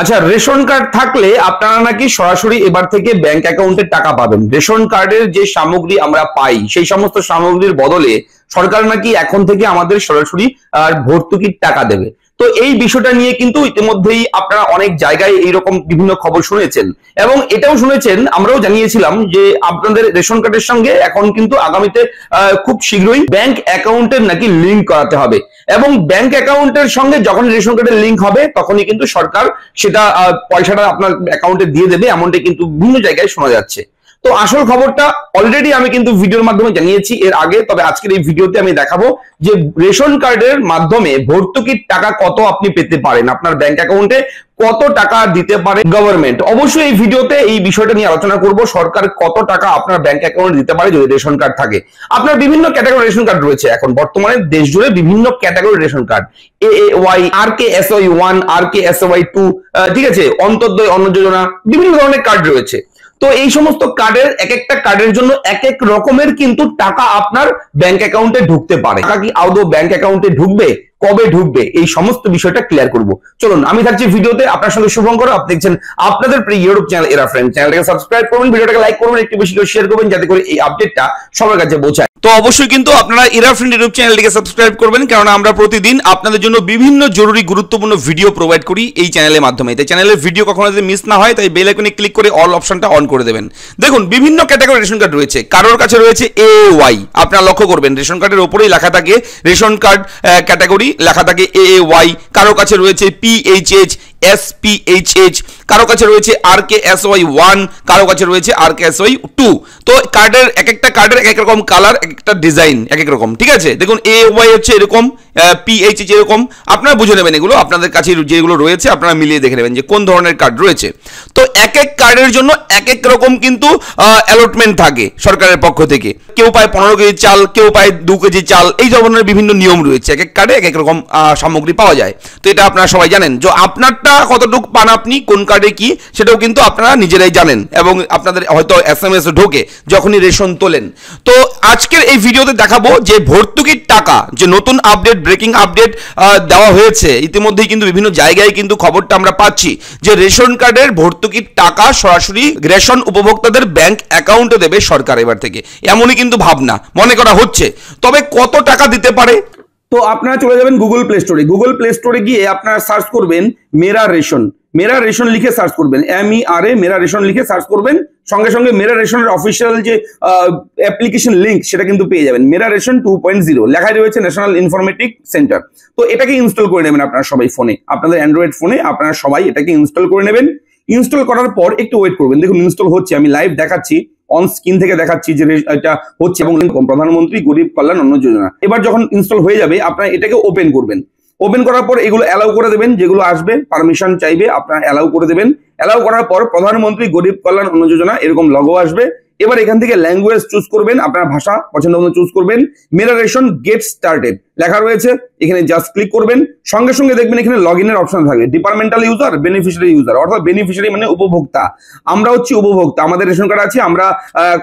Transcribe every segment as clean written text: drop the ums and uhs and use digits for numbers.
আচ্ছা, ration card থাকলে আপনারা নাকি সরাসরি এবার থেকে ব্যাংক অ্যাকাউন্টে টাকা পাবেন। রেশন কার্ডের যে সামগ্রী আমরা পাই সেই সমস্ত সামগ্রীর বদলে সরকার নাকি এখন থেকে আমাদের সরাসরি ভর্তুকির টাকা দেবে। তো এই বিষয়টা নিয়ে কিন্তু ইতিমধ্যেই আপনারা অনেক জায়গায় এইরকম বিভিন্ন খবর শুনেছেন এবং এটাও শুনেছেন, আমরাও জানিয়েছিলাম যে আপনাদের রেশন কার্ডের সঙ্গে এখন কিন্তু আগামীতে খুব শীঘ্রই ব্যাংক অ্যাকাউন্টের নাকি লিঙ্ক করাতে হবে এবং ব্যাংক অ্যাকাউন্টের সঙ্গে যখন রেশন কার্ডের লিঙ্ক হবে তখনই কিন্তু সরকার সেটা পয়সাটা আপনার অ্যাকাউন্টে দিয়ে দেবে, এমনটাই কিন্তু বিভিন্ন জায়গায় শোনা যাচ্ছে। তো আসল খবরটা অলরেডি আমি কিন্তু ভিডিওর মাধ্যমে জানিয়েছি এর আগে, তবে আজকের এই ভিডিওতে আমি দেখাবো যে রেশন কার্ডের মাধ্যমে ভর্তুকির টাকা কত আপনি পেতে পারেন, আপনার ব্যাংক অ্যাকাউন্টে কত টাকা দিতে পারে গভর্নমেন্ট। অবশ্যই এই ভিডিওতে এই বিষয়টা নিয়ে আলোচনা করব, সরকার কত টাকা আপনার ব্যাংক অ্যাকাউন্টে দিতে পারে যদি রেশন কার্ড থাকে। আপনার বিভিন্ন ক্যাটাগরি রেশন কার্ড রয়েছে এখন বর্তমানে দেশ জুড়ে, বিভিন্ন category ration card, AAY, RKSY1, RKSY2, ঠিক আছে, অন্তর্দয় অন্ন যোজনা, বিভিন্ন ধরনের কার্ড রয়েছে। তো এই সমস্ত কার্ডের এক একটা কার্ডের জন্য এক এক রকমের কিন্তু টাকা আপনার ব্যাংক অ্যাকাউন্টে ঢুকতে পারে। টাকা কি আদৌ ব্যাংক অ্যাকাউন্টে ঢুকবে, কবে ঢুকবে, এই সমস্ত বিষয়টা ক্লিয়ার করব। চলুন আমি থাকছি ভিডিওতে, আপনার সঙ্গে শুভঙ্কর। আপনি দেখছেন আপনাদের প্রিয় ইউটিউব চ্যানেল এরা ফ্রেন্ড। চ্যানেলটাকে সাবস্ক্রাইব করবেন, ভিডিওটাকে লাইক করবেন, একটু বেশি করে শেয়ার করবেন যাতে করে এই আপডেটটা সবার কাছে পৌঁছায়। তো অবশ্যই কিন্তু আপনারা এরা ফ্রেন্ড ইউটিউব চ্যানেলটিকে সাবস্ক্রাইব করবেন, কারণ আমরা প্রতিদিন আপনাদের জন্য বিভিন্ন জরুরি গুরুত্বপূর্ণ ভিডিও প্রোভাইড করি এই চ্যানেলের মাধ্যমে। তাই চ্যানেলের ভিডিও কখনো যদি মিস না হয় তাই বেল আইকনে ক্লিক করে অল অপশনটা অন করে দেবেন। দেখুন বিভিন্ন ক্যাটাগরি রেশন কার্ড রয়েছে, কারোর কাছে রয়েছে AAY, আপনারা লক্ষ্য করবেন রেশন কার্ডের উপরেই লেখা থাকে রেশন কার্ড ক্যাটাগরি, লেখা থাকে AAY। কারোর কাছে রয়েছে PHH, SPHH, কারো কাছে রয়েছে RKSY1, কারো কাছে রয়েছে RKSY2। তো কার্ডের এক একটা কার্ডের এক এক রকম কালার, এক একটা ডিজাইন এক এক রকম, ঠিক আছে। দেখুন AAY হচ্ছে এরকম, PHH এরকম, আপনারা বুঝে নেবেন এগুলো, আপনাদের কাছে যেগুলো রয়েছে আপনারা মিলিয়ে দেখে নেবেন যে কোন ধরনের কার্ড রয়েছে। তো এক এক কার্ডের জন্য এক এক রকম কিন্তু অ্যালটমেন্ট থাকে সরকারের পক্ষ থেকে। কেউ পায় 15 কেজি চাল, কেউ পায় 2 কেজি চাল, এই ধরনের বিভিন্ন নিয়ম রয়েছে। এক এক কার্ডে এক এক রকম সামগ্রী পাওয়া যায়। তো এটা আপনারা সবাই জানেন যে আপনারটা কতটুকু পান, আপনি কোন কার্ডে কি, সেটাও কিন্তু আপনারা নিজেরাই জানেন এবং আপনাদের হয়তো SMS ঢোকে যখনই রেশন তোলেন। তো আজকের এই ভিডিওতে দেখাবো যে ভর্তুকির টাকা, যে নতুন আপডেট, ব্রেকিং আপডেট দেওয়া হয়েছে ইতিমধ্যেই, কিন্তু বিভিন্ন জায়গায় কিন্তু খবরটা আমরা পাচ্ছি যে রেশন কার্ডের ভর্তুকির টাকা সরাসরি রেশন উপভোক্তাদের ব্যাংক অ্যাকাউন্টে দেবে সরকার এবার থেকে, এমনই কিন্তু ভাবনা মনে করা হচ্ছে। তবে কত টাকা দিতে পারে? তো আপনারা চলে যাবেন গুগল প্লে স্টোরে। গুগল প্লে স্টোরে গিয়ে আপনারা সার্চ করবেন মেরা রেশন। মেরা রেশন লিখে সার্চ করবেন, MERA মেরা রেশন লিখে সার্চ করবেন। সঙ্গে সঙ্গে মেরা রেশনের অফিসিয়াল যে অ্যাপ্লিকেশন লিংক সেটা কিন্তু পেয়ে যাবেন। মেরা রেশন 2.0 লেখাই রয়েছে ন্যাশনাল ইনফরমেটিক সেন্টার। তো এটাকে ইনস্টল করে নেবেন আপনারা সবাই ফোনে, আপনাদের অ্যান্ড্রয়েড ফোনে আপনারা সবাই এটাকে ইনস্টল করে নেবেন। ইনস্টল করার পর একটু ওয়েট করবেন। দেখুন ইনস্টল হচ্ছে, আমি লাইভ দেখাচ্ছি, অন স্ক্রিন থেকে দেখাচ্ছি যে এটা হচ্ছে এবং প্রধানমন্ত্রী গরিব কল্যাণ অন্ন যোজনা। এবার যখন ইনস্টল হয়ে যাবে আপনারা এটাকে ওপেন করবেন। ওপেন করার পর এগুলো অ্যালাউ করে দেবেন, যেগুলো আসবে পারমিশন চাইবে আপনারা অ্যালাউ করে দেবেন। অ্যালাউ করার পর প্রধানমন্ত্রী গরিব কল্যাণ অন্ন যোজনা এরকম লগো আসবে। এবার এখান থেকে ল্যাঙ্গুয়েজ চুজ করবেন, আপনার ভাষা পছন্দ মতো চুজ করবেন। মেরা রেশন গেট স্টার্টেড লেখা রয়েছে, এখানে জাস্ট ক্লিক করবেন। সঙ্গে সঙ্গে দেখবেন এখানে লগ ইনের অপশন থাকবে, ডিপার্টমেন্টাল ইউজার, বেনিফিশিয়ারি ইউজার, অর্থাৎ বেনিফিশিয়ারি মানে উপভোক্তা। আমরা হচ্ছি উপভোক্তা, আমাদের রেশন কার্ড আছে, আমরা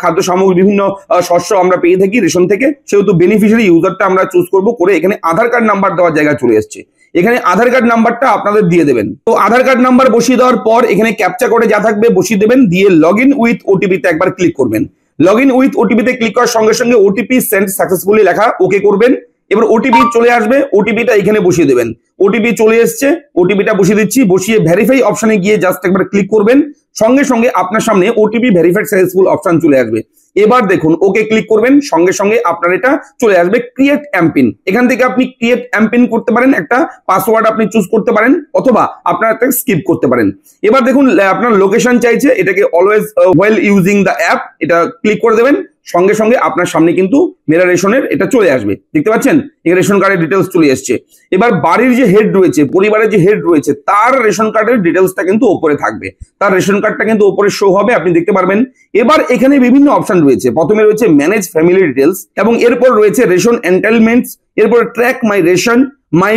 খাদ্য সামগ্রী বিভিন্ন শস্য আমরা পেয়ে থাকি রেশন থেকে, সেহেতু বেনিফিশিয়ারি ইউজারটা আমরা চুজ করবো। করে এখানে আধার কার্ড নাম্বার দেওয়ার জায়গা চলে এসছে, এখানে আধার কার্ড নাম্বারটা আপনাদের দিয়ে দেবেন। তো আধার কার্ড নাম্বার বসিয়ে দেওয়ার পর এখানে ক্যাপচা কোডে যা থাকবে বসিয়ে দেবেন, দিয়ে লগ ইন উইথ ওটিপি তে একবার ক্লিক করবেন। লগ ইন উইথ ওটিপি তে ক্লিক করার সঙ্গে সঙ্গে ওটিপি সেন্ড সাকসেসফুলি লেখা ওকে করবেন। এবার ওটিপি চলে আসবে, ওটিপিটা এখানে বসিয়ে দেবেন। ওটিপি চলে এসছে, ওটিপিটা বসিয়ে দিচ্ছি। বসিয়ে ভেরিফাই অপশনে গিয়ে জাস্ট একবার ক্লিক করবেন। সঙ্গে সঙ্গে আপনার সামনে ওটিপি ভেরিফাইড সাকসেসফুল অপশন চলে আসবে। এবার দেখুন ওকে ক্লিক করবেন, সঙ্গে সঙ্গে আপনার এটা চলে আসবে ক্রিয়েট এমপিন। এখান থেকে আপনি ক্রিয়েট এমপিন করতে পারেন, একটা পাসওয়ার্ড আপনি চুজ করতে পারেন, অথবা আপনার একটা স্কিপ করতে পারেন। এবার দেখুন আপনার লোকেশন চাইছে, এটাকে always well using the app, এটা ক্লিক করে দেবেন। সঙ্গে সঙ্গে আপনার সামনে কিন্তু মেরা রেশনের এটা চলে আসবে, দেখতে পাচ্ছেন এখানে রেশন কার্ডের ডিটেলস চলে এসছে। এবার বাড়ির যে হেড রয়েছে, পরিবারের যে হেড রয়েছে, তার রেশন কার্ডের ডিটেলসটা কিন্তু উপরে থাকবে, তার রেশন কার্ডটা কিন্তু উপরে শো হবে, আপনি দেখতে পারবেন। এবার এখানে বিভিন্ন অপশন রয়েছে, প্রথমে রয়েছে ম্যানেজ ফ্যামিলি ডিটেলস, এবং এরপর রয়েছে রেশন এন্টাইটলমেন্টস, এরপর ট্র্যাক মাই রেশন, মাই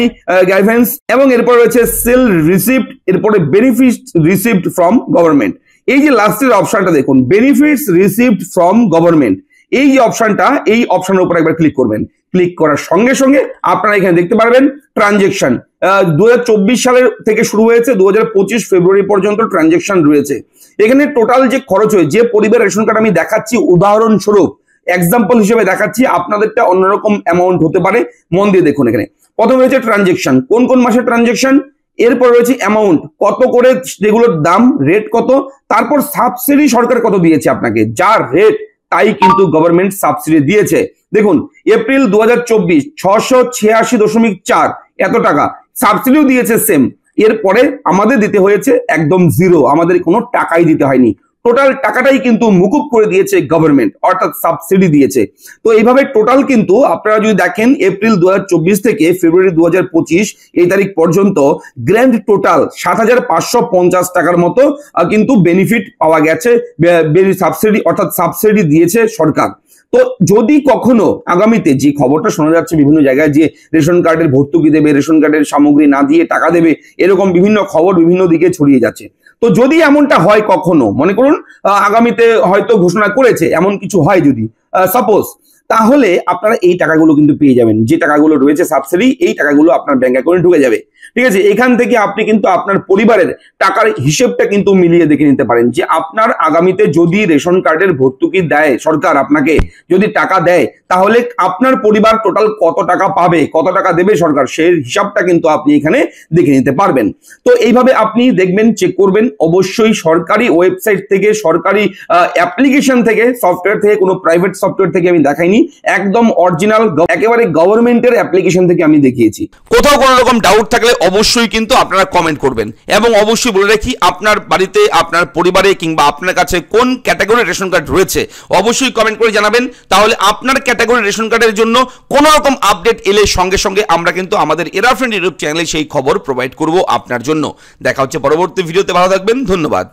গাইডেন্স, এবং এরপর রয়েছে সেল রিসিপ্ট, এরপরে বেনিফিট রিসিপ্ট ফ্রম গভর্নমেন্ট। এই যে লাস্টের অপশনটা দেখুন, বেনিফিটস রিসিভড ফ্রম গভর্নমেন্ট, এই যে অপশনটা, এই অপশনের উপর একবার ক্লিক করবেন। ক্লিক করার সঙ্গে সঙ্গে আপনারা এখানে দেখতে পারবেন ট্রানজেকশন 2024 সালের থেকে শুরু হয়েছে 2025 ফেব্রুয়ারি পর্যন্ত ট্রানজেকশন রয়েছে। এখানে টোটাল যে খরচ হয়ে যে পরিবার রেশন কার্ড আমি দেখাচ্ছি উদাহরণস্বরূপ এক্সাম্পল হিসেবে দেখাচ্ছি, আপনাদেরটা অন্যরকম অ্যামাউন্ট হতে পারে, মন দিয়ে দেখুন। এখানে প্রথম রয়েছে ট্রানজেকশন, কোন কোন মাসের ট্রানজেকশন, এরপর রয়েছে অ্যামাউন্ট কত করে যেগুলোর দাম, রেট কত, তারপর সাবসিডি সরকার কত দিয়েছে আপনাকে, যার রেট তাই কিন্তু গভর্নমেন্ট সাবসিডি দিয়েছে। দেখুন এপ্রিল 2024 686.4 এত টাকা সাবসিডিও দিয়েছে সেম। এরপরে আমাদের দিতে হয়েছে একদম জিরো, আমাদের কোনো টাকাই দিতে হয়নি, টোটাল টাকাটাই কিন্তু মুকুব করে দিয়েছে গভর্নমেন্ট, অর্থাৎ সাবসিডি দিয়েছে। তো এইভাবে টোটাল কিন্তু আপনারা যদি দেখেন এপ্রিল 2024 থেকে ফেব্রুয়ারি 2025 এই তারিখ পর্যন্ত গ্র্যান্ড টোটাল 7,550 টাকার মতো কিন্তু বেনিফিট পাওয়া গেছে, সাবসিডি অর্থাৎ সাবসিডি দিয়েছে সরকার। তো যদি কখনো আগামীতে যে খবরটা শোনা যাচ্ছে বিভিন্ন জায়গায় যে রেশন কার্ডের ভর্তুকি দেবে, রেশন কার্ডের সামগ্রী না দিয়ে টাকা দেবে, এরকম বিভিন্ন খবর বিভিন্ন দিকে ছড়িয়ে যাচ্ছে, তো যদি এমনটা হয় কখনো, মনে করুন আগামীতে হয়তো ঘোষণা করেছে, এমন কিছু হয় যদি সাপোজ, তাহলে আপনারা এই টাকাগুলো কিন্তু পেয়ে যাবেন, যে টাকাগুলো রয়েছে সাবসিডি, এই টাকাগুলো আপনার ব্যাংক অ্যাকাউন্টে ঢুকে যাবে। ঠিক আছে, এখান থেকে আপনি কিন্তু আপনার পরিবারের টাকার হিসেবটা কিন্তু মিলিয়ে দেখে নিতে পারেন যে আপনার আগামীতে যদি রেশন কার্ডের ভর্তুকি দেয় সরকার, আপনাকে যদি টাকা দেয়, তাহলে আপনার পরিবার টোটাল কত টাকা পাবে, কত টাকা দেবে সরকার, সেই হিসাবটা কিন্তু আপনি এখানে দেখে নিতে পারবেন। তো এইভাবে আপনি দেখবেন, চেক করবেন, অবশ্যই সরকারি ওয়েবসাইট থেকে, সরকারি অ্যাপ্লিকেশন থেকে, সফটওয়্যার থেকে, কোনো প্রাইভেট সফটওয়্যার থেকে আমি দেখাইনি, একদম অরিজিনাল একেবারে গভর্নমেন্টের অ্যাপ্লিকেশন থেকে আমি দেখিয়েছি। কোথাও কোনো রকম ডাউট থাকলে অবশ্যই কিন্তু আপনারা কমেন্ট করবেন, এবং অবশ্যই বলে রাখি আপনার বাড়িতে, আপনার পরিবারে কিংবা আপনার কাছে কোন ক্যাটাগরির রেশন কার্ড রয়েছে অবশ্যই কমেন্ট করে জানাবেন। তাহলে আপনার ক্যাটাগরির রেশন কার্ডের জন্য কোনো রকম আপডেট এলে সঙ্গে সঙ্গে আমরা কিন্তু আমাদের এরা ফ্রেন্ড ইউটিউব চ্যানেলে সেই খবর প্রোভাইড করব আপনার জন্য। দেখা হচ্ছে পরবর্তী ভিডিওতে, ভালো থাকবেন, ধন্যবাদ।